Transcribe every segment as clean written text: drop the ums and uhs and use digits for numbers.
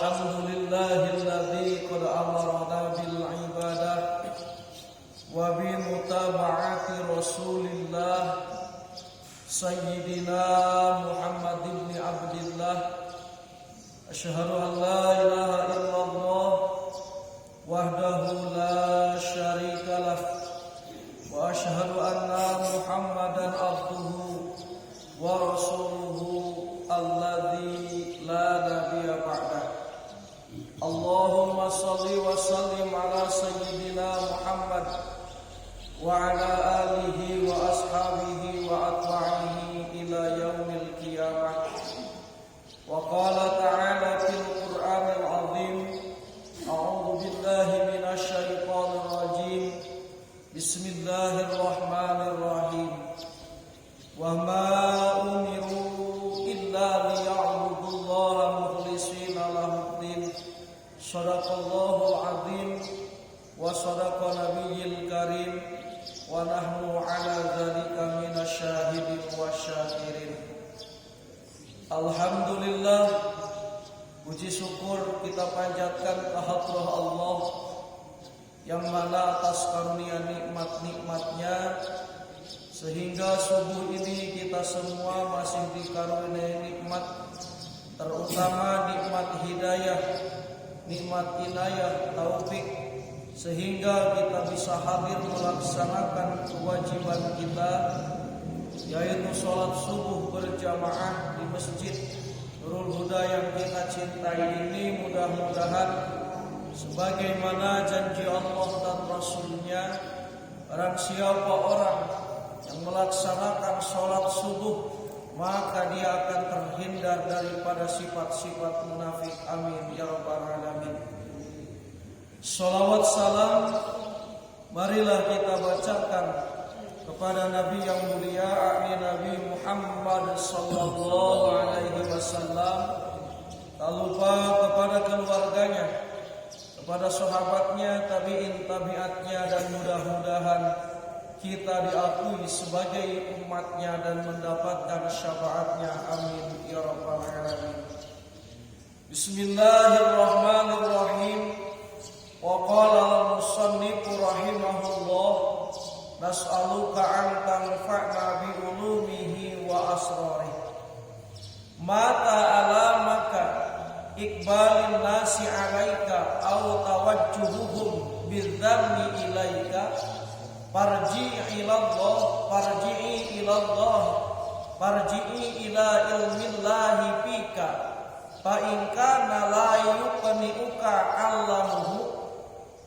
Alhamdulillahilladzi qad amarna bil ibadah wa bi mutaba'ati Rasulillah Sayyidina Muhammad ibn Abdillah. Asyhadu an la ilaha illallah wahdahu la syarika lah wa asyhadu anna Muhammadan abduhu wa rasuluhu alladzi la nabiyya ba'dah. Allahumma shalli wa sallim ala sayyidina Muhammad wa ala alihi wa ashabihi wa atba'ihi ila yaumil qiyamah. Wa qala ta'ala fil Qur'anil 'azim, a'udzu billahi minasy syaithanir rajim. Bismillahirrahmanirrahim. Wa ma umiru illa liya'budullaha mukhlishina lahuddin. Shadaqallahul 'azim wa shadaqa nabiyyil karim wa nahnu 'ala dzalika minasyahidin wasyakirin. Alhamdulillah, puji syukur kita panjatkan kehadrat Allah yang mana atas karunia nikmat-nikmatnya sehingga subuh ini kita semua masih dikaruniai nikmat, terutama nikmat hidayah, nikmat inayah, taufik, sehingga kita bisa hadir melaksanakan kewajiban kita, yaitu sholat subuh berjamaah di Masjid Nurul Huda yang kita cintai ini. Mudah-mudahan sebagaimana janji Allah dan Rasulnya, barang siapa orang yang melaksanakan sholat subuh maka dia akan terhindar daripada sifat-sifat munafik. Amin ya rabbal alamin. Shalawat salam marilah kita bacakan kepada Nabi yang mulia, Nabi Muhammad sallallahu alaihi wasallam, tak lupa kepada keluarganya, kepada sahabatnya, tabi'in tabi'atnya, dan mudah-mudahan kita diakui sebagai umatnya dan mendapatkan syafaatnya. Amin ya rabbal alamin. Bismillahirrahmanirrahim. Wa qala al-musannif rahimahullah, nas'aluka an tanfa'na bi ulumihi wa asrarihi. Mata alamaka iqbalin nasi alaika aw tawajjuhuhum bidzanni ilaika. Farji'i ilallah, farji'i ilallah, farji'i ila ilmillahi fika. Fa in kana la yuqni'uka 'allamuhu,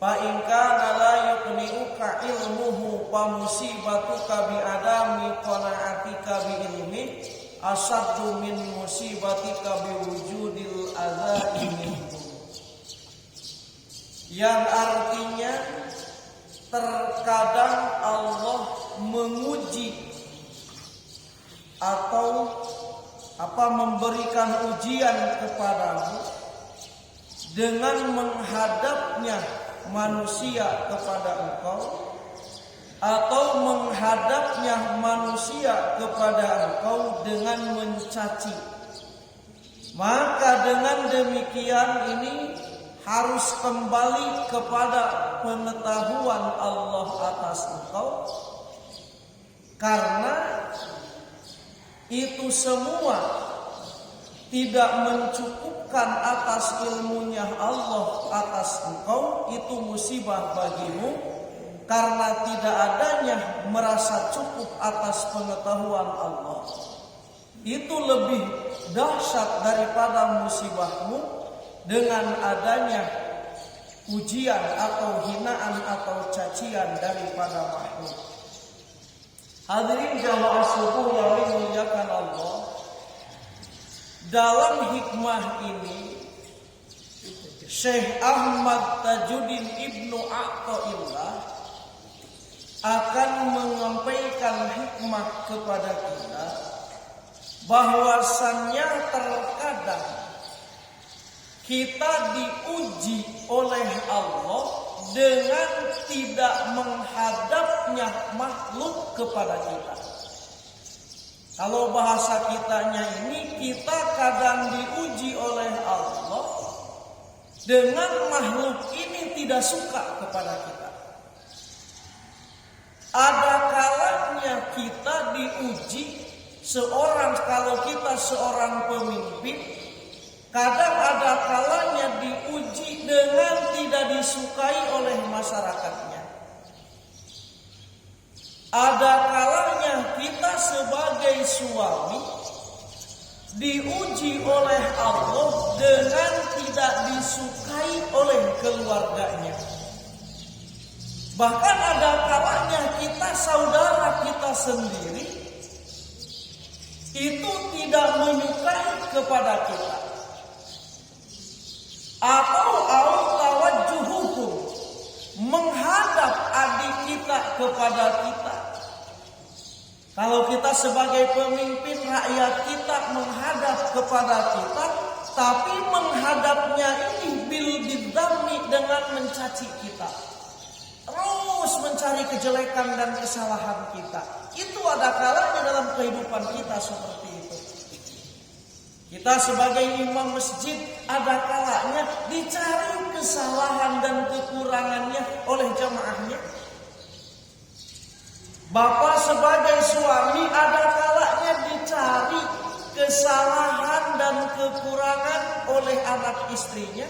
fa in kana la yuqni'uka ilmuhu, fa musibatuka bi adami qana'atika bi ilmi asaddu min musibatika bi wujudil adza'i minhu. Yang artinya, terkadang Allah menguji atau memberikan ujian kepadamu dengan menghadapnya manusia kepada engkau, atau menghadapnya manusia kepada engkau dengan mencaci. Maka dengan demikian ini harus kembali kepada pengetahuan Allah atas engkau, karena itu semua tidak mencukupkan atas ilmunya Allah atas engkau. Itu musibah bagimu karena tidak adanya merasa cukup atas pengetahuan Allah. Itu lebih dahsyat daripada musibahmu dengan adanya ujian atau hinaan atau cacian daripada makhluk. Hadirin jamaah subuh yang dimuliakan Allah, dalam hikmah ini Syekh Ahmad Tajuddin Ibnu Athaillah akan menyampaikan hikmah kepada kita bahwasannya terkadang kita diuji oleh Allah dengan tidak menghadapnya makhluk kepada kita. Kalau bahasa kitanya ini, kita kadang diuji oleh Allah dengan makhluk ini tidak suka kepada kita. Ada kalanya kita diuji kalau kita seorang pemimpin, kadang ada kalanya diuji dengan tidak disukai oleh masyarakatnya. Ada kalanya kita sebagai suami diuji oleh Allah dengan tidak disukai oleh keluarganya. Bahkan ada kalanya kita saudara kita sendiri itu tidak menyukai kepada kita. Atau tawajjuhuhum, menghadap adik kita kepada kita. Kalau kita sebagai pemimpin, rakyat kita menghadap kepada kita, tapi menghadapnya ini bidzammi, dengan mencaci kita, terus mencari kejelekan dan kesalahan kita. Itu ada kalanya dalam kehidupan kita seperti itu. Kita sebagai imam masjid ada kalanya dicari kesalahan dan kekurangannya oleh jamaahnya. Bapak sebagai suami ada kalanya dicari kesalahan dan kekurangan oleh anak istrinya.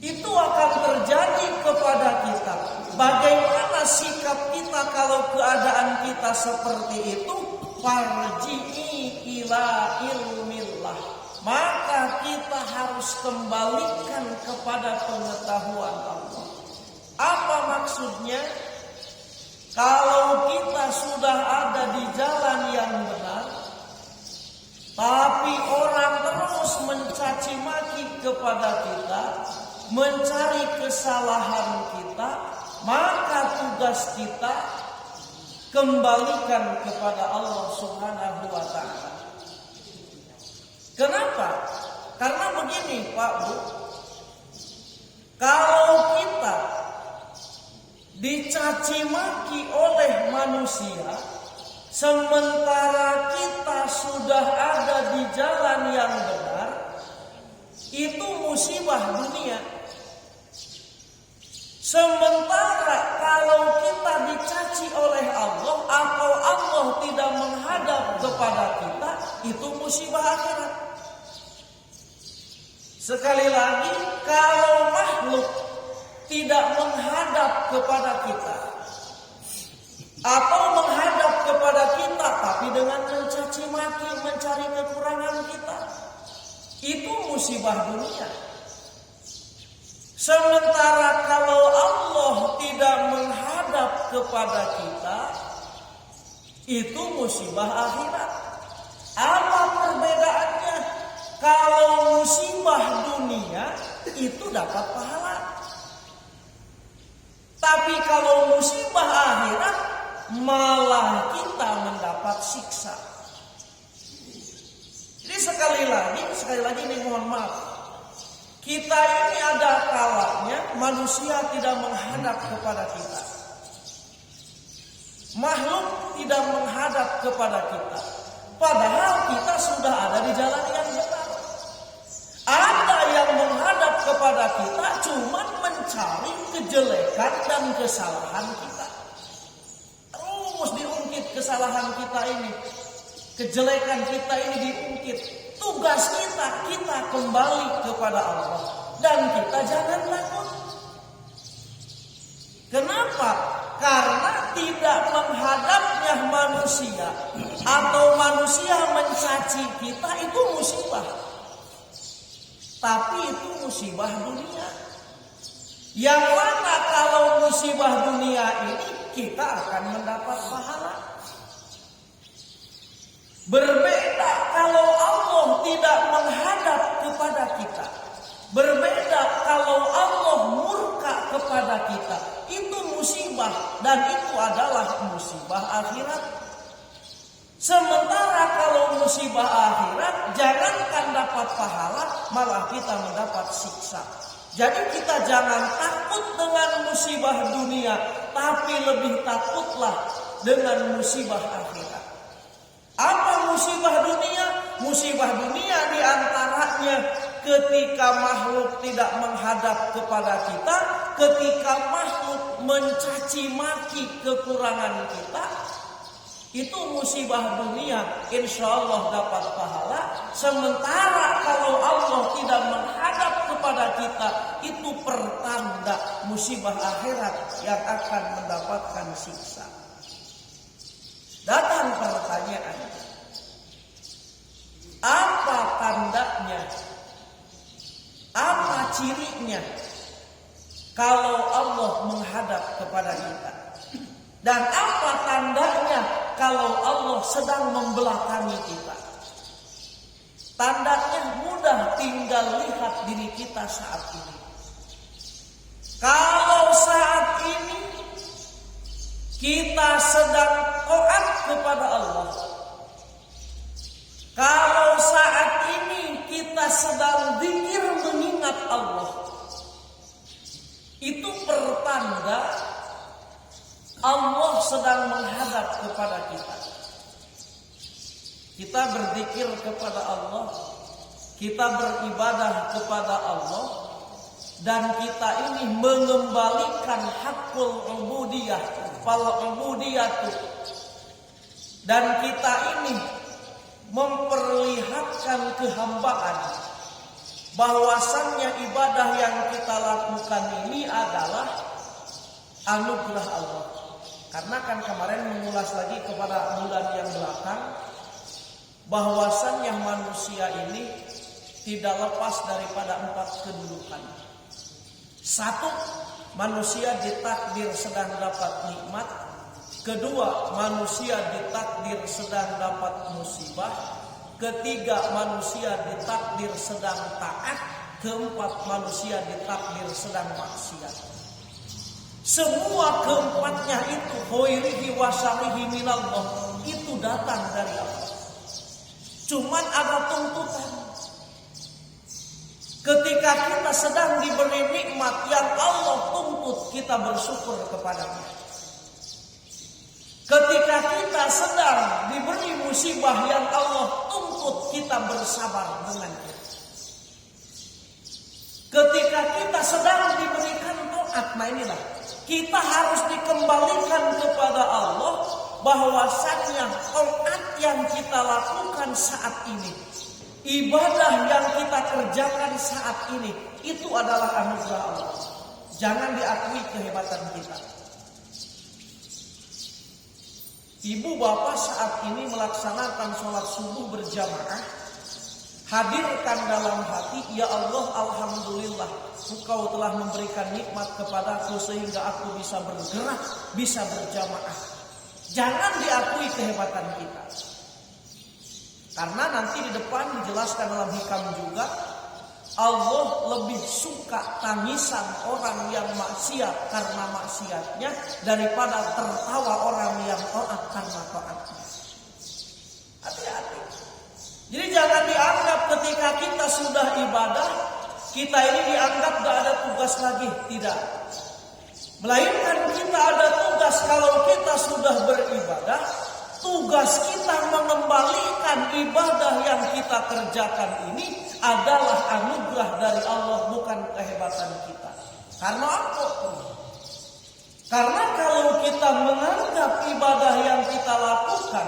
Itu akan terjadi kepada kita. Bagaimana sikap kita kalau keadaan kita seperti itu? Farji'i ila ilmillah. Maka kita harus kembalikan kepada pengetahuan Allah. Apa maksudnya? Kalau kita sudah ada di jalan yang benar, tapi orang terus mencaci maki kepada kita, mencari kesalahan kita, maka tugas kita kembalikan kepada Allah Subhanahu wa ta'ala. Kenapa? Karena begini Pak Bu, kalau kita dicaci maki oleh manusia, sementara kita sudah ada di jalan yang benar, itu musibah dunia. Sementara kalau kita dicaci oleh Allah atau Allah tidak menghadap kepada kita, itu musibah akhirat. Sekali lagi, kalau makhluk tidak menghadap kepada kita atau menghadap kepada kita tapi dengan mencaci maki, mencari kekurangan kita, itu musibah dunia. Sementara kalau Allah tidak menghadap kepada kita, itu musibah akhirat. Apa perbedaannya? Kalau musibah dunia itu dapat pahala, tapi kalau musibah akhirat malah kita mendapat siksa. Jadi sekali lagi ini mohon maaf, kita ini ada kalanya manusia tidak menghadap kepada kita, makhluk tidak menghadap kepada kita, padahal kita sudah ada di jalan yang benar. Ada yang menghadap kepada kita cuma mencari kejelekan dan kesalahan kita, terus diungkit kesalahan kita ini, kejelekan kita ini diungkit. Tugas kita kembali kepada Allah dan kita jangan takut. Kenapa? Karena tidak menghadapnya manusia atau manusia mencaci kita itu musibah, tapi itu musibah dunia. Yang mana kalau musibah dunia ini kita akan mendapat pahala. Berbeda kalau Allah tidak menghadap kepada kita. Berbeda kalau Allah murka kepada kita. Itu musibah dan itu adalah musibah akhirat. Sementara kalau musibah akhirat, jangankan dapat pahala, malah kita mendapat siksa. Jadi kita jangan takut dengan musibah dunia, tapi lebih takutlah dengan musibah akhirat. Apa musibah dunia? Musibah dunia diantaranya ketika makhluk tidak menghadap kepada kita, ketika makhluk mencaci maki kekurangan kita, itu musibah dunia, insya Allah dapat pahala. Sementara kalau Allah tidak menghadap kepada kita, itu pertanda musibah akhirat yang akan mendapatkan siksa. Datang pertanyaan, apa tandanya? Apa cirinya kalau Allah menghadap kepada kita? Dan apa tandanya kalau Allah sedang membelakangi kita? Tandanya mudah, tinggal lihat diri kita saat ini. Kalau saat ini kita sedang taat kepada Allah, kalau saat ini kita sedang zikir mengingat Allah, itu pertanda Allah sedang menghadap kepada kita. Kita berzikir kepada Allah, kita beribadah kepada Allah, dan kita ini mengembalikan hakul ubudiyah, fal ubudiyatu, dan kita ini memperlihatkan kehambaan, bahwasannya ibadah yang kita lakukan ini adalah anugerah Allah. Karena kan kemarin mengulas lagi kepada bulan yang belakang, bahwasannya manusia ini tidak lepas daripada 4 kedudukan. 1, manusia ditakdir sedang dapat nikmat. 2, manusia ditakdir sedang dapat musibah. 3, manusia ditakdir sedang taat. 4, manusia ditakdir sedang maksiat. Semua keempatnya itu khairihi wa syarrihi minallah, itu datang dari Allah. Cuman ada tuntutan. Ketika kita sedang diberi nikmat yang Allah tuntut, kita bersyukur kepadanya. Ketika kita sedang diberi musibah yang Allah tuntut, kita bersabar dengannya. Ketika kita sedang diberikan taat, nah inilah kita harus dikembalikan kepada Allah, bahwasannya taat yang kita lakukan saat ini, ibadah yang kita kerjakan saat ini, itu adalah anugerah Allah. Jangan diakui kehebatan kita. Ibu bapak saat ini melaksanakan sholat subuh berjamaah, hadirkan dalam hati, ya Allah, alhamdulillah, Engkau telah memberikan nikmat kepadaku sehingga aku bisa bergerak, bisa berjamaah. Jangan diakui kehebatan kita. Karena nanti di depan dijelaskan dalam hikam juga, Allah lebih suka tangisan orang yang maksiat karena maksiatnya daripada tertawa orang yang taat karena taatnya. Hati-hati. Jadi jangan dianggap ketika kita sudah ibadah, kita ini dianggap gak ada tugas lagi. Tidak. Melainkan kita ada tugas. Kalau kita sudah beribadah, tugas kita mengembalikan ibadah yang kita kerjakan ini adalah anugerah dari Allah, bukan kehebatan kita. Karena apa? Karena kalau kita menganggap ibadah yang kita lakukan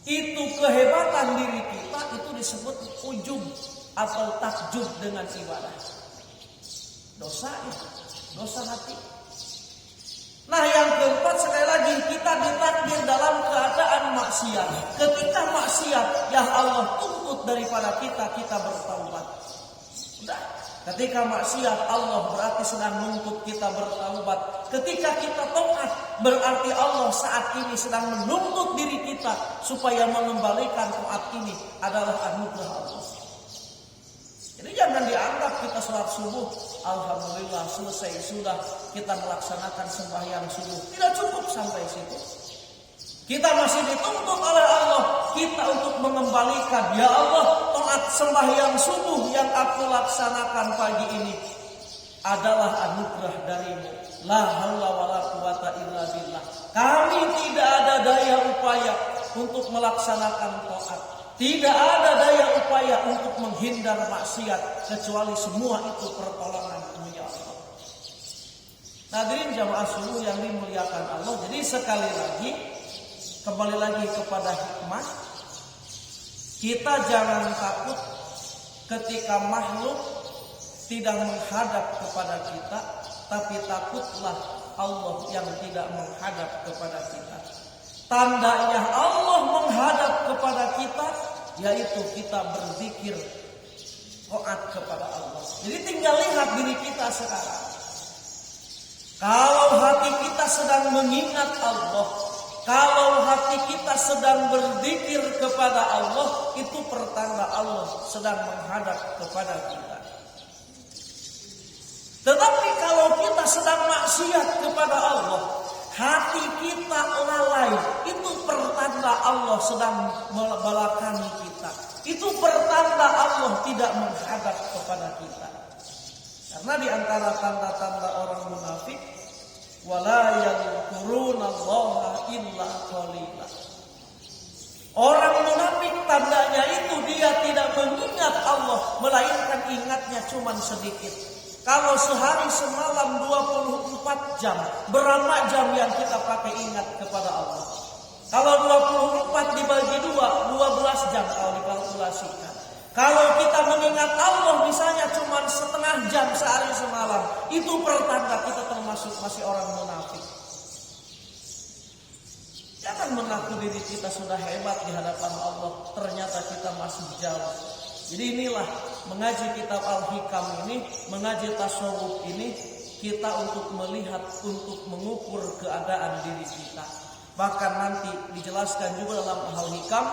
itu kehebatan diri kita, itu disebut ujub atau takjub dengan ibadah. Dosa itu, dosa hati. Nah yang keempat, sekali lagi kita ditakdir dalam keadaan maksiat. Ketika maksiat yang Allah tuntut daripada kita, kita bertaubat. Udah. Ketika maksiat Allah berarti sedang menuntut kita bertaubat. Ketika kita taat berarti Allah saat ini sedang menuntut diri kita supaya mengembalikan taat ini adalah anugerah Allah. Jadi jangan dianggap kita sholat subuh, alhamdulillah selesai sudah kita melaksanakan sembahyang subuh. Tidak cukup sampai situ. Kita masih dituntut oleh Allah kita untuk mengembalikan, ya Allah, taat sembahyang subuh yang aku laksanakan pagi ini adalah anugerah darimu. La haula wala quwata illa billah. Kami tidak ada daya upaya untuk melaksanakan taat. Tidak ada daya upaya upaya untuk menghindar maksiat, kecuali semua itu pertolongan punya Allah. Hadirin jamaah subuh yang dimuliakan Allah. Jadi sekali lagi, kembali lagi kepada hikmah. Kita jangan takut ketika makhluk tidak menghadap kepada kita, tapi takutlah Allah yang tidak menghadap kepada kita. Tandanya Allah menghadap kepada kita, yaitu kita berzikir taat kepada Allah. Jadi tinggal lihat diri kita sekarang. Kalau hati kita sedang mengingat Allah, kalau hati kita sedang berzikir kepada Allah, itu pertanda Allah sedang menghadap kepada kita. Tetapi kalau kita sedang maksiat kepada Allah, hati kita lalai, itu pertanda Allah sedang membelakangi kita. Itu pertanda Allah tidak menghadap kepada kita. Karena di antara tanda-tanda orang munafik, wala yadhkurunallaha illa qalila. Orang munafik tandanya itu dia tidak mengingat Allah, melainkan ingatnya cuma sedikit. Kalau sehari semalam 24 jam, berapa jam yang kita pakai ingat kepada Allah? Kalau 24 dibagi 2, 12 jam kalau dikalkulasikan. Kalau kita mengingat Allah misalnya cuma setengah jam sehari semalam, itu pertanda kita termasuk masih orang munafik. Jangan mengaku diri kita sudah hebat di hadapan Allah, ternyata kita masih jauh. Jadi inilah mengaji kitab Al-Hikam ini, mengaji tasawuf ini, kita untuk melihat, untuk mengukur keadaan diri kita. Bahkan nanti dijelaskan juga dalam Al-Hikam,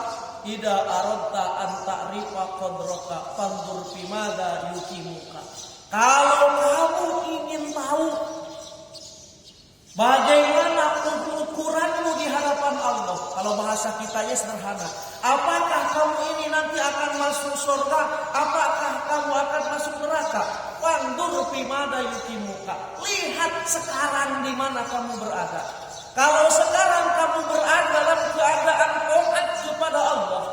idza aradta an ta'rifa qadraka fanzur fimada yuqimuka. Kalau kamu ingin tahu bagaimana ukuranmu di hadapan Allah, kalau bahasa kitanya sederhana, apakah kamu ini nanti akan masuk surga, apakah kamu akan masuk neraka? Fanzur fimada yuqimuka. Lihat sekarang di mana kamu berada. Kalau sekarang kamu berada dalam keadaan taat kepada Allah,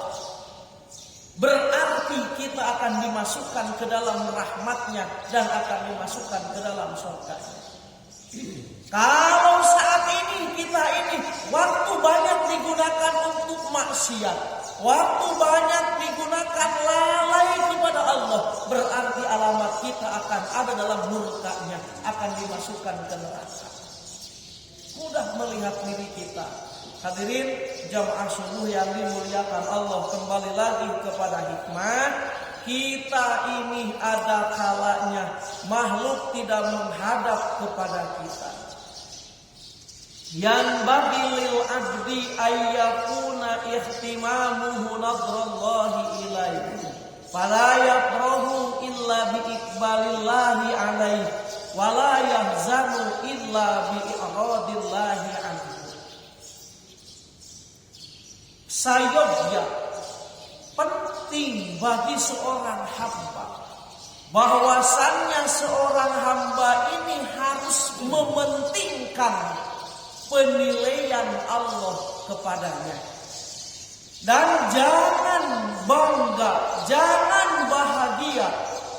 berarti kita akan dimasukkan ke dalam rahmatnya dan akan dimasukkan ke dalam surganya. Kalau saat ini kita ini waktu banyak digunakan untuk maksiat, waktu banyak digunakan lalai kepada Allah, berarti alamat kita akan ada dalam murkanya, akan dimasukkan ke neraka. Mudah melihat diri kita. Hadirin jamaah subuh yang dimuliakan Allah, kembali lagi kepada hikmah. Kita ini ada kalanya makhluk tidak menghadap kepada kita. Yang bagi lil abdi ayyakuna ihtimamuhu nadrallahi ilaihi fala yafrahu illa bi iqbalillahi alaihi wala yahzanu illa bi i'radillahi anhu. Sayodya penting bagi seorang hamba bahwasannya seorang hamba ini harus mementingkan penilaian Allah kepadanya. Dan jangan bangga, jangan bahagia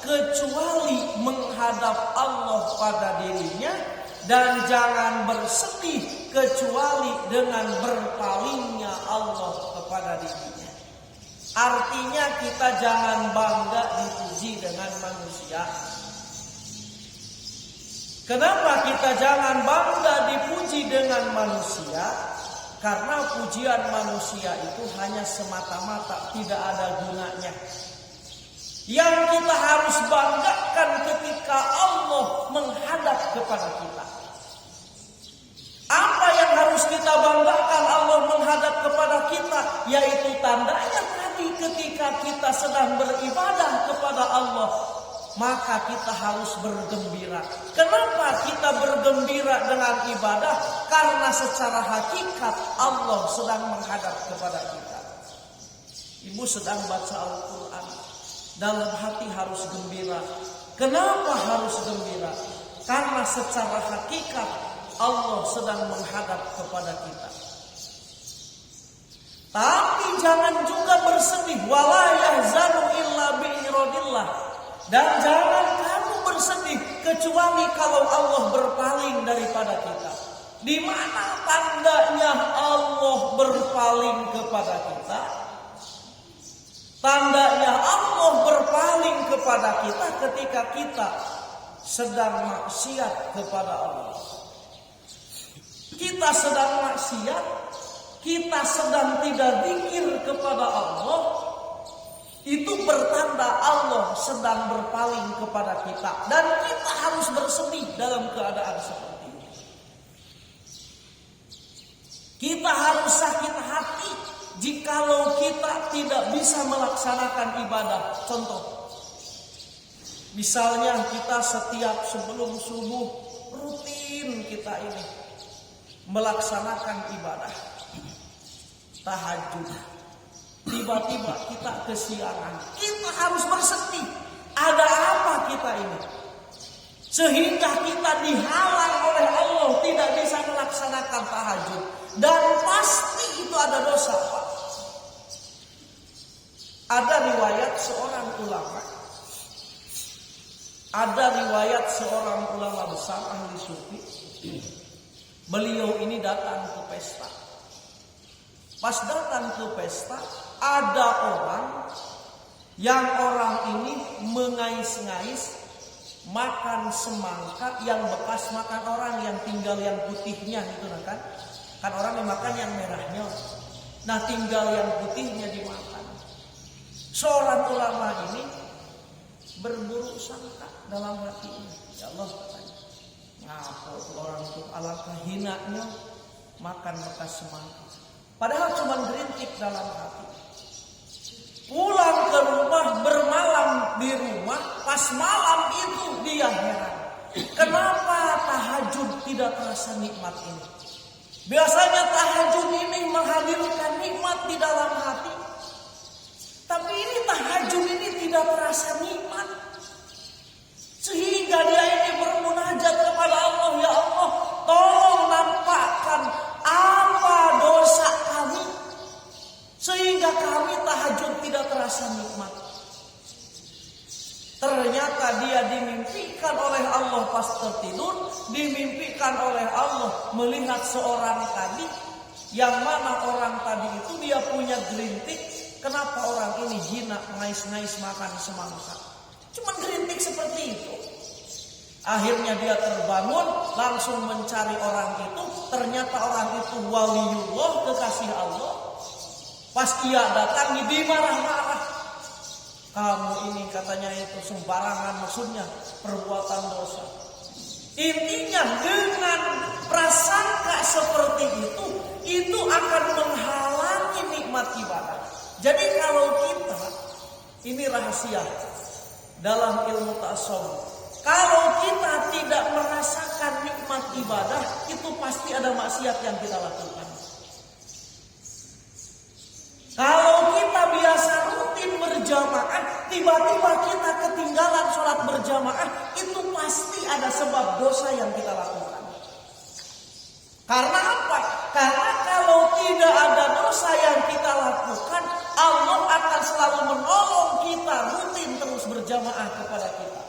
kecuali menghadap Allah pada dirinya, dan jangan bersedih kecuali dengan berpalingnya Allah kepada dirinya. Artinya kita jangan bangga dipuji dengan manusia. Kenapa kita jangan bangga dipuji dengan manusia? Karena pujian manusia itu hanya semata-mata tidak ada gunanya. Yang kita harus banggakan ketika Allah menghadap kepada kita. Apa yang harus kita banggakan Allah menghadap kepada kita? Yaitu tandanya tadi ketika kita sedang beribadah kepada Allah, maka kita harus bergembira. Kenapa kita bergembira dengan ibadah? Karena secara hakikat Allah sedang menghadap kepada kita. Ibu sedang baca Al-Quran, dalam hati harus gembira. Kenapa harus gembira? Karena secara hakikat Allah sedang menghadap kepada kita. Tapi jangan juga bersedih. Wala yahzanu Dan jangan kamu bersedih kecuali kalau Allah berpaling daripada kita. Di mana tandanya Allah berpaling kepada kita? Tandanya Allah berpaling kepada kita ketika kita sedang maksiat kepada Allah. Kita sedang maksiat, kita sedang tidak zikir kepada Allah, itu bertanda Allah sedang berpaling kepada kita. Dan kita harus bersedih dalam keadaan seperti ini. Kita harus sakit hati jikalau kita tidak bisa melaksanakan ibadah. Contoh, misalnya kita setiap sebelum subuh rutin kita ini melaksanakan ibadah tahajud. Tiba-tiba kita kesiangan. Kita harus bersedih. Ada apa kita ini? Sehingga kita dihalang oleh Allah tidak bisa melaksanakan tahajud. Dan pasti itu ada dosa, Pak. Ada riwayat seorang ulama. Ada riwayat seorang ulama besar ahli sufi. Beliau ini datang ke pesta. Pas datang ke pesta, ada orang yang ini mengais-ngais makan semangka yang bekas makan orang yang tinggal yang putihnya itu kan. Kan orang yang makan yang merahnya. Nah, tinggal yang putihnya dimakan. Seorang ulama ini berburuk sangka dalam hatinya. Ya Allah, katanya, ngapa orang itu alangkah hinanya makan bekas semangka. Padahal cuma gerintik dalam hati. Pulang ke rumah, bermalam di rumah, pas malam itu dia heran. Kenapa tahajud tidak terasa nikmat ini? Biasanya tahajud ini menghadirkan nikmat di dalam hati. Tapi ini tahajud ini tidak terasa nikmat. Sehingga dia ini bermunajat kepada Allah, ya Allah, tolong nampakkan apa dosa kami sehingga kami tahajud tidak terasa nikmat. Ternyata dia dimimpikan oleh Allah pas tertidur, dimimpikan oleh Allah melihat seorang tadi, yang mana orang tadi itu dia punya gerintik. Kenapa orang ini jinak ngais-ngais makan semangka? Cuma gerintik seperti itu. Akhirnya dia terbangun, langsung mencari orang itu. Ternyata orang itu waliullah, kekasih Allah. Pas dia datang, dimarah-marah. Kamu ini katanya itu sembarangan, maksudnya perbuatan dosa. Intinya dengan prasangka seperti itu akan menghalangi nikmat ibadah. Jadi kalau kita, ini rahasia dalam ilmu tasawuf. Kalau kita tidak merasakan nikmat ibadah, itu pasti ada maksiat yang kita lakukan. Kalau kita biasa rutin berjamaah, tiba-tiba kita ketinggalan sholat berjamaah, itu pasti ada sebab dosa yang kita lakukan. Karena apa? Karena kalau tidak ada dosa yang kita lakukan, Allah akan selalu menolong kita rutin terus berjamaah kepada kita.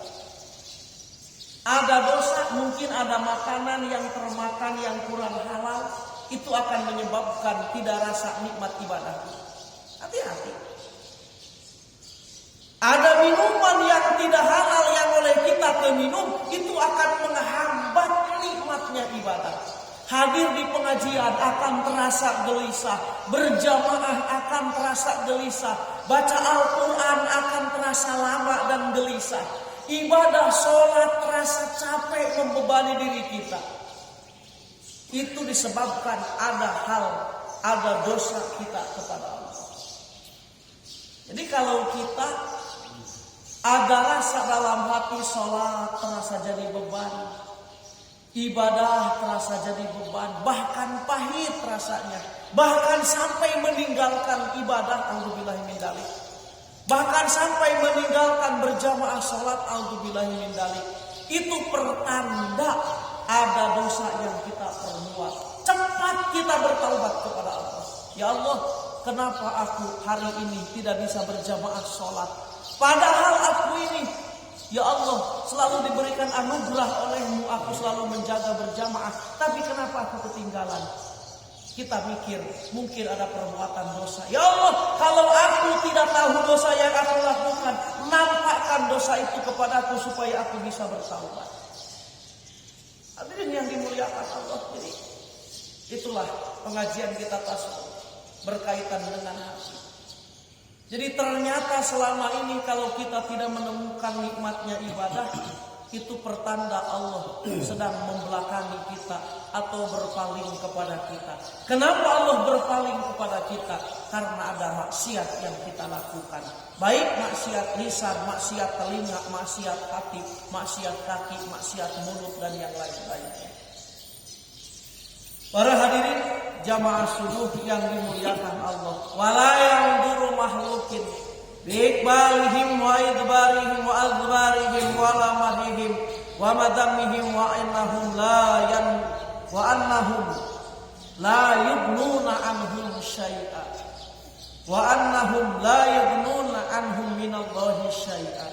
Ada dosa, mungkin ada makanan yang termakan yang kurang halal, itu akan menyebabkan tidak rasa nikmat ibadah. Hati-hati. Ada minuman yang tidak halal yang oleh kita minum, itu akan menghambat nikmatnya ibadah. Hadir di pengajian akan terasa gelisah, berjamaah akan terasa gelisah, baca Al-Quran akan terasa lama dan gelisah. Ibadah sholat terasa capek membebani diri kita. Itu disebabkan ada dosa kita kepada Allah. Jadi kalau kita ada rasa dalam hati, sholat terasa jadi beban, ibadah terasa jadi beban, bahkan pahit rasanya, bahkan sampai meninggalkan ibadah, auzubillahi min dzalik. Bahkan sampai meninggalkan berjamaah salat, auzubillahi min dzalik. Itu pertanda ada dosa yang kita perbuat. Cepat kita bertaubat kepada Allah. Ya Allah, kenapa aku hari ini tidak bisa berjamaah salat? Padahal aku ini Ya Allah, selalu diberikan anugerah oleh-Mu, aku selalu menjaga berjamaah, tapi kenapa aku ketinggalan? Kita mikir, mungkin ada perbuatan dosa. Ya Allah, kalau aku tidak tahu dosa yang aku lakukan, nampakkan dosa itu kepadaku supaya aku bisa bertaubat. Hadirin yang dimuliakan Allah, jadi itulah pengajian kita tasawuf berkaitan dengan hati. Jadi ternyata selama ini kalau kita tidak menemukan nikmatnya ibadah, itu pertanda Allah sedang membelakangi kita atau berpaling kepada kita. Kenapa Allah berpaling kepada kita? Karena ada maksiat yang kita lakukan. Baik maksiat lisan, maksiat telinga, maksiat hati, maksiat kaki, maksiat mulut, dan yang lain-lainnya. Para hadirin jamaah subuh yang dimuliakan Allah. Wala yanzuru makhlukin biqbalihim wa idbarihim wa adbarihim wa lamahihim wa madamihim wa annahum la yubnuna anhum syai'a wa annahum la yubnuna anhum minallahi syai'a.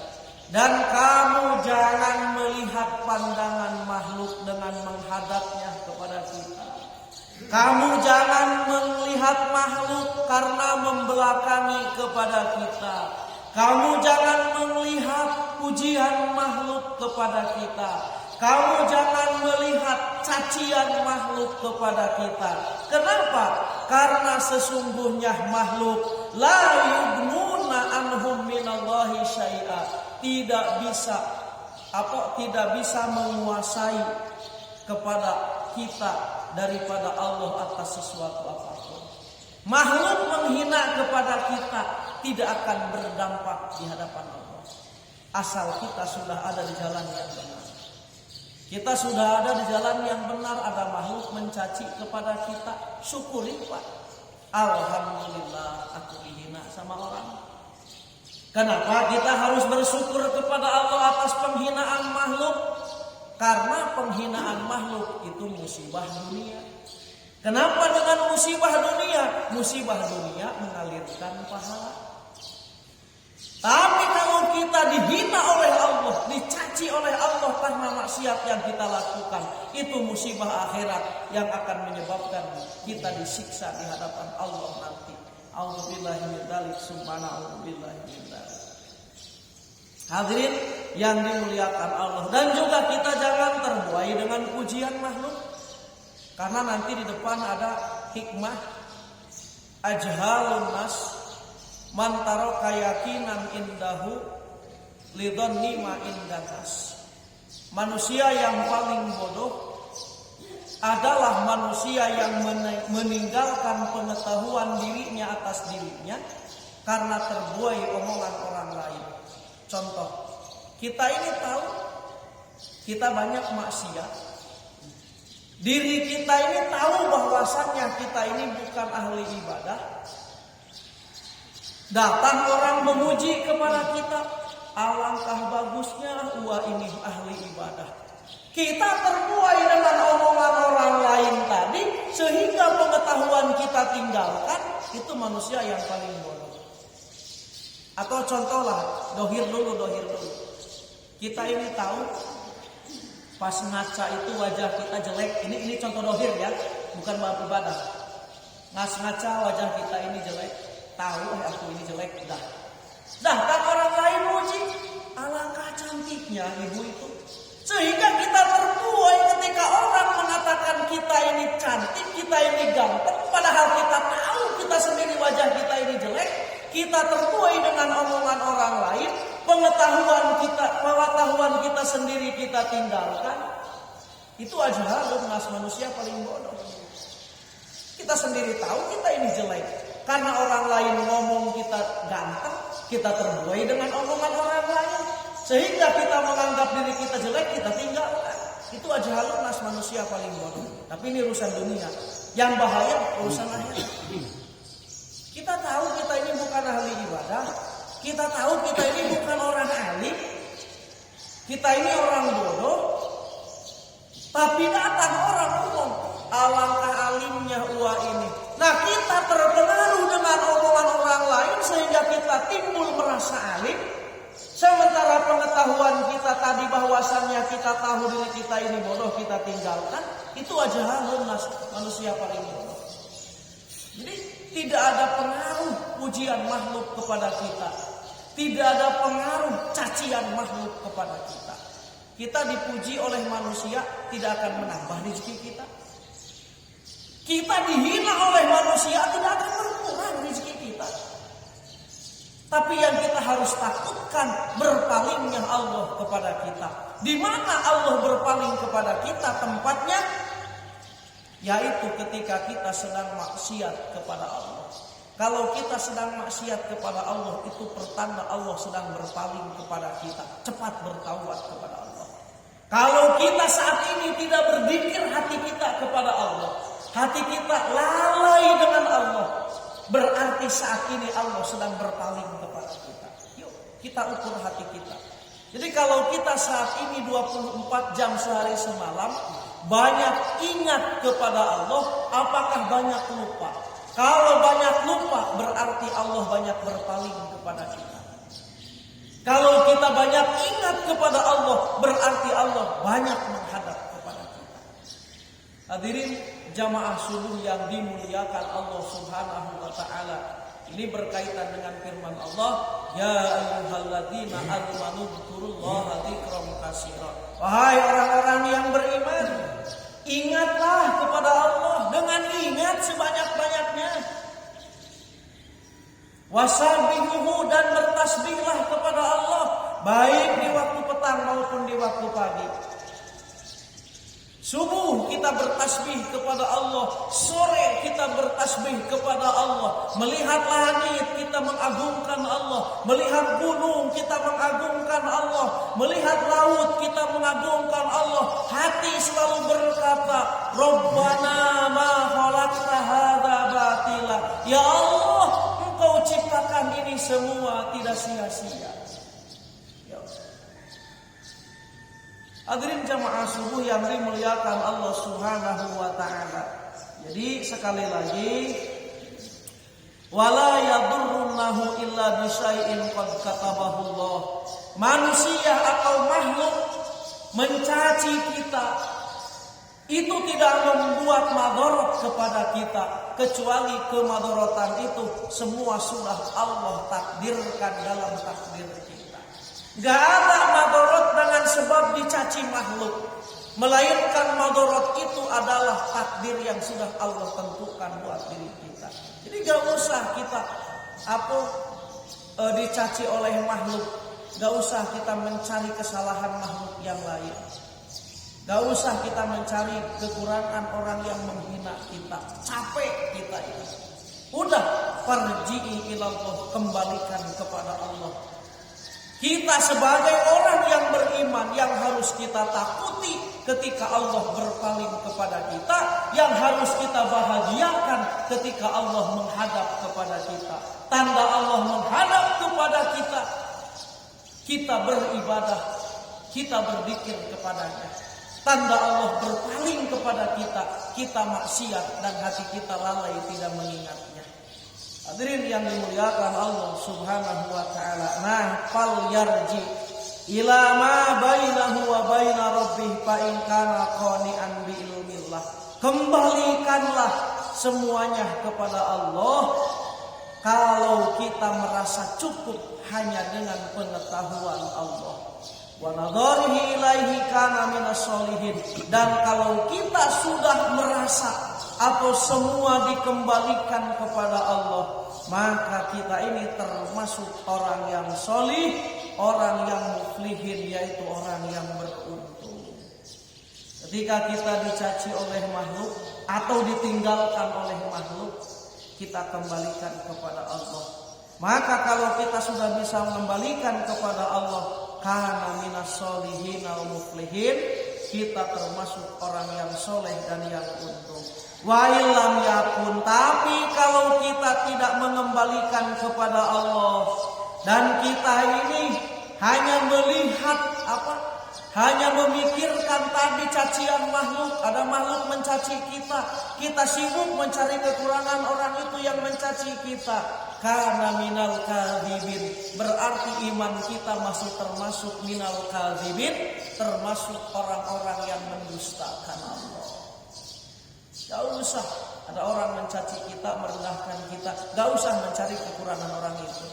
Dan kamu jangan melihat pandangan makhluk dengan menghadapnya kepada kita. Kamu jangan melihat makhluk karena membelakangi kepada kita. Kamu jangan melihat pujian makhluk kepada kita. Kamu jangan melihat cacian makhluk kepada kita. Kenapa? Karena sesungguhnya makhluk la yubnuna anhum minallahi syai'a, tidak bisa menguasai kepada kita daripada Allah atas sesuatu apapun. Makhluk menghina kepada kita tidak akan berdampak di hadapan Allah, asal kita sudah ada di jalan yang benar. Kita sudah ada di jalan yang benar, ada makhluk mencaci kepada kita, syukuri Pak. Alhamdulillah aku dihina sama orang. Kenapa kita harus bersyukur kepada Allah atas penghinaan makhluk? Karena penghinaan makhluk itu musibah dunia. Kenapa dengan musibah dunia? Musibah dunia mengalirkan pahala. Tapi kalau kita dihina oleh Allah, dicaci oleh Allah karena maksiat yang kita lakukan, itu musibah akhirat yang akan menyebabkan kita disiksa di hadapan Allah nanti. A'udzubillahi min dzalik, subhanallah. Hadirin yang dimuliakan Allah, dan juga kita jangan terbuai dengan pujian makhluk, karena nanti di depan ada hikmah ajhalun nas man taraka yaqinan indahu lidhanni ma indanas. Manusia yang paling bodoh adalah manusia yang meninggalkan pengetahuan dirinya atas dirinya karena terbuai omongan orang lain. Contoh, kita ini tahu kita banyak maksiat. Diri kita ini tahu bahwasannya kita ini bukan ahli ibadah. Datang orang memuji kepada kita, alangkah bagusnya wah ini ahli ibadah. Kita terbuai dengan omongan orang lain tadi, sehingga pengetahuan kita tinggalkan. Itu manusia yang paling bodoh. Atau contohlah, dohir dulu. Kita ini tahu pas ngaca itu wajah kita jelek. Ini contoh dohir ya, bukan bab ibadah. Ngaca wajah kita ini jelek, tahu aku ini jelek, dah. Kan orang lain muji, alangkah cantiknya ibu itu. Sehingga kita terbuai ketika orang mengatakan kita ini cantik, kita ini ganteng, padahal kita tahu kita sendiri wajah kita ini jelek. Kita terbuai dengan omongan orang lain, pengetahuan kita sendiri kita tinggalkan. Itu aja nas manusia paling bodoh. Kita sendiri tahu kita ini jelek, karena orang lain ngomong kita ganteng, kita terbuai dengan omongan orang lain, sehingga kita menganggap diri kita jelek, kita tinggalkan. Itu aja nas manusia paling bodoh. Tapi ini urusan dunia. Yang bahaya urusan akhirat. Kita tahu kita ini bukan ahli ibadah. Kita tahu kita ini bukan orang alim. Kita ini orang bodoh. Tapi datang orang ngomong, alangkah alimnya uwa ini. Nah, kita terpengaruh dengan omongan orang lain sehingga kita timbul merasa alim. Sementara pengetahuan pengetahuan kita tadi bahwasannya kita tahu diri kita ini bodoh, kita tinggalkan. Itu aja manusia paling bodoh. Jadi tidak ada pengaruh pujian makhluk kepada kita. Tidak ada pengaruh cacian makhluk kepada kita. Kita dipuji oleh manusia tidak akan menambah rezeki kita. Kita dihina oleh manusia tidak akan berkurang rezeki kita. Tapi yang kita harus takutkan berpalingnya Allah kepada kita. Di mana Allah berpaling kepada kita tempatnya? Yaitu ketika kita sedang maksiat kepada Allah. Kalau kita sedang maksiat kepada Allah, itu pertanda Allah sedang berpaling kepada kita. Cepat bertaubat kepada Allah. Kalau kita saat ini tidak berzikir hati kita kepada Allah, hati kita lalai dengan Allah, berarti saat ini Allah sedang berpaling kepada kita. Yuk kita ukur hati kita. Jadi kalau kita saat ini 24 jam sehari semalam banyak ingat kepada Allah, apakah banyak lupa? Kalau banyak lupa berarti Allah banyak berpaling kepada kita. Kalau kita banyak ingat kepada Allah berarti Allah banyak menghadap kepada kita. Hadirin jamaah subuh yang dimuliakan Allah Subhanahu wa taala. Ini berkaitan dengan firman Allah, ya ayyuhalladzina amanu dzkurullaha dzikran katsiran. Wahai orang-orang yang beriman, ingatlah kepada Allah dengan ingat sebanyak-banyaknya. Wasabbihuhu, dan bertasbihlah kepada Allah baik di waktu petang maupun di waktu pagi. Subuh kita bertasbih kepada Allah, sore kita bertasbih kepada Allah. Melihat langit kita mengagungkan Allah, melihat gunung kita mengagungkan Allah, melihat laut kita mengagungkan Allah. Hati selalu berkata, Rabbana ma khalaqta hadza batila. Ya Allah, Engkau ciptakan ini semua tidak sia-sia. Ya Allah. Hadirin jamaah subuh yang dimuliakan Allah Subhanahu wa taala. Jadi sekali lagi, wala yadurrunahu illa bisyai'in qad katabahu Allah. Manusia atau makhluk mencaci kita itu tidak membuat madarat kepada kita, kecuali kemadharatan itu semua sudah Allah takdirkan dalam takdir kita. Gak ada madarat dengan sebab dicaci makhluk, melainkan madarat itu adalah takdir yang sudah Allah tentukan buat diri kita. Jadi gak usah kita dicaci oleh makhluk, gak usah kita mencari kesalahan makhluk yang lain, gak usah kita mencari kekurangan orang yang menghina kita. Capek kita ini. Udah, farji'i ilallah, kembalikan kepada Allah. Kita sebagai orang yang beriman yang harus kita takuti ketika Allah berpaling kepada kita, yang harus kita bahagiakan ketika Allah menghadap kepada kita. Tanda Allah menghadap kepada kita, kita beribadah, kita berzikir kepadanya. Tanda Allah berpaling kepada kita, kita maksiat dan hati kita lalai tidak mengingatnya. Hadirin yang dimuliakan Allah Subhanahu wa taala. Nah, fal yarji ila ma bainahu wa baina rabbih fa in kana qani'an bi ilmillah. Kembalikanlah semuanya kepada Allah kalau kita merasa cukup hanya dengan pengetahuan Allah. Wa nadharihi ilaihi kana minas solihin. Dan kalau kita sudah merasa atau semua dikembalikan kepada Allah, maka kita ini termasuk orang yang solih, orang yang muflihin, yaitu orang yang beruntung. Ketika kita dicaci oleh makhluk atau ditinggalkan oleh makhluk, kita kembalikan kepada Allah. Maka kalau kita sudah bisa mengembalikan kepada Allah, kana minas solihin al muflihin, kita termasuk orang yang soleh dan yang untung. Wa illam yakun, tapi kalau kita tidak mengembalikan kepada Allah dan kita ini hanya melihat hanya memikirkan tadi cacian makhluk, ada makhluk mencaci kita, kita sibuk mencari kekurangan orang itu yang mencaci kita. Kana minal kadzibin, berarti iman kita masih termasuk minal kadzibin, termasuk orang-orang yang mendustakan Allah. Gak usah ada orang mencaci kita, merendahkan kita, gak usah mencari kekurangan orang itu.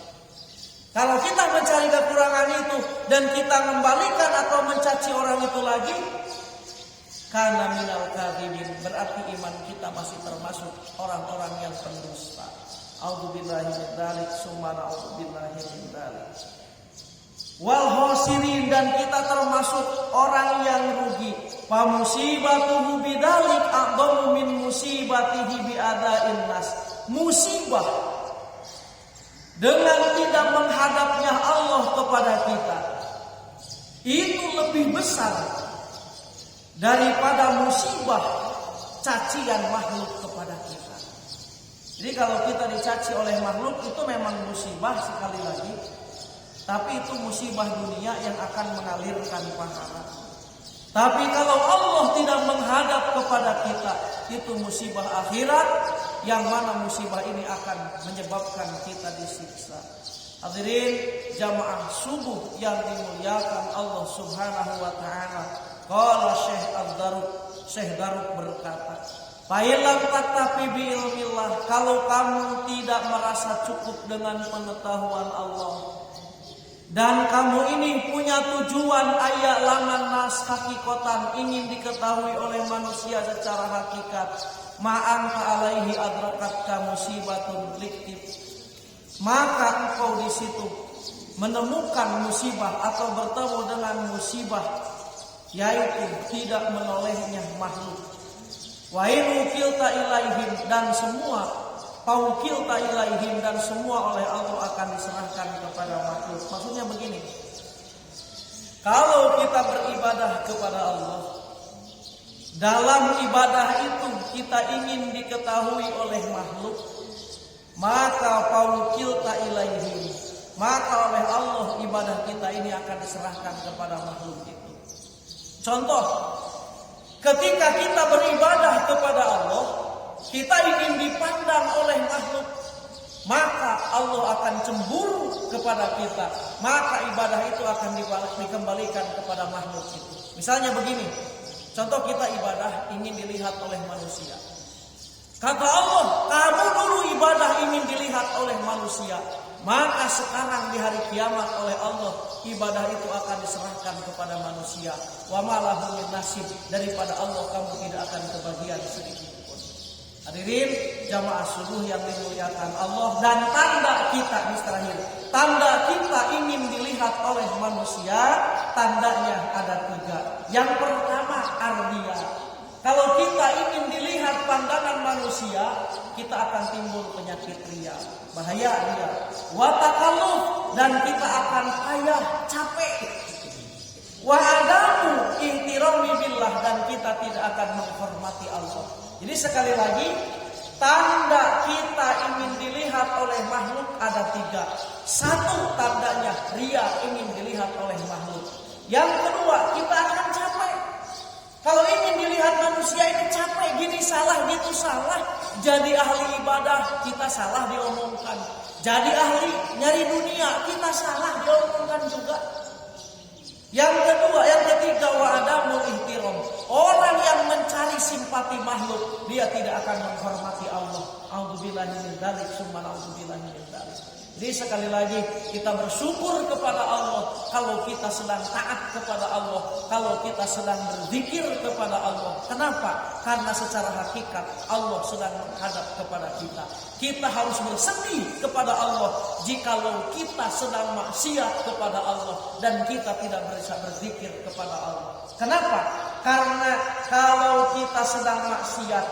Kalau kita mencari kekurangan itu dan kita kembalikan atau mencaci orang itu lagi, kana minal kadzibin, berarti iman kita masih termasuk orang-orang yang pendusta. A'udzubillahi min dzalik, summa a'udzubillahi min dzalik. Wal khosirin, dan kita termasuk orang yang rugi. Fa musibatuhu bidzalik a'dhamu min musibatihi bi adain nas. Musibah dengan tidak menghadapnya Allah kepada kita itu lebih besar daripada musibah cacian makhluk kepada kita. Jadi kalau kita dicaci oleh makhluk itu memang musibah sekali lagi, tapi itu musibah dunia yang akan mengalirkan pahala. Tapi kalau Allah tidak menghadap kepada kita, itu musibah akhirat, yang mana musibah ini akan menyebabkan kita disiksa. Hadirin jamaah subuh yang dimuliakan Allah Subhanahu wa taala. Qala Syekh Daruk berkata, "Fa'ilam tattafi bi ilmillah," kalau kamu tidak merasa cukup dengan pengetahuan Allah, dan kamu ini punya tujuan ayak laman nas hakikotan, ingin diketahui oleh manusia secara hakikat, ma'an alaihi adrakat musibatun liktib, maka engkau di situ menemukan musibah atau bertemu dengan musibah, yaitu tidak menolehnya makhluk. Wa in ukilta ilaihim, dan semua paukilta ilaihim, dan semua oleh Allah akan diserahkan kepada makhluk. Maksudnya begini, kalau kita beribadah kepada Allah, dalam ibadah itu kita ingin diketahui oleh makhluk, maka paukilta ilaihim, maka oleh Allah ibadah kita ini akan diserahkan kepada makhluk itu. Contoh, ketika kita beribadah kepada Allah, kita ingin dipandang oleh makhluk, maka Allah akan cemburu kepada kita, maka ibadah itu akan dikembalikan kepada makhluk itu. Misalnya begini, contoh kita ibadah ingin dilihat oleh manusia. Kata Allah, kamu dulu ibadah ingin dilihat oleh manusia, maka sekarang di hari kiamat oleh Allah ibadah itu akan diserahkan kepada manusia. Wa ma lahu min nasib, daripada Allah kamu tidak akan kebagian sedikit pun. Hadirin jamaah subuh yang dimuliakan Allah, dan tanda kita di terakhir, tanda kita ingin dilihat oleh manusia, tandanya ada 3. Yang pertama ardia. Kalau kita ingin dilihat pandangan manusia, kita akan timbul penyakit ria, bahaya ria. Wa takalluf, dan kita akan payah, capek. Wa adamu ihtirami billah, dan kita tidak akan menghormati Allah. Jadi sekali lagi, tanda kita ingin dilihat oleh makhluk ada 3. 1, tandanya ria, ingin dilihat oleh makhluk. Yang kedua, kita akan capek. Kalau ingin dilihat manusia ini capek, gini salah, gitu salah. Jadi ahli ibadah, kita salah diomongkan. Jadi ahli nyari dunia, kita salah diomongkan juga. Yang ketiga, wa adamul ihtiram. Orang yang mencari simpati makhluk, dia tidak akan menghormati Allah. A'udzubillahi min dzalik, summa a'udzubillahi min dzalik. Jadi sekali lagi kita bersyukur kepada Allah kalau kita sedang taat kepada Allah, kalau kita sedang berzikir kepada Allah. Kenapa? Karena secara hakikat Allah sedang menghadap kepada kita. Kita harus bersedih kepada Allah jikalau kita sedang maksiat kepada Allah dan kita tidak bisa berzikir kepada Allah. Kenapa? Karena kalau kita sedang maksiat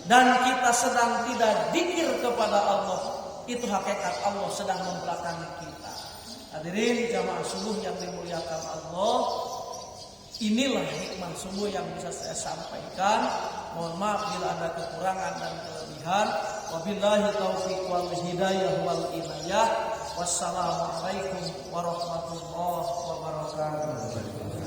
dan kita sedang tidak zikir kepada Allah, itu hakikat Allah sedang membelakangi kita. Hadirin jamaah subuh yang dimuliakan Allah, inilah hikmah subuh yang bisa saya sampaikan. Mohon maaf bila ada kekurangan dan kelebihan. Wabillahi taufiq wal hidayah wal inayah. Wassalamualaikum warahmatullahi wabarakatuh.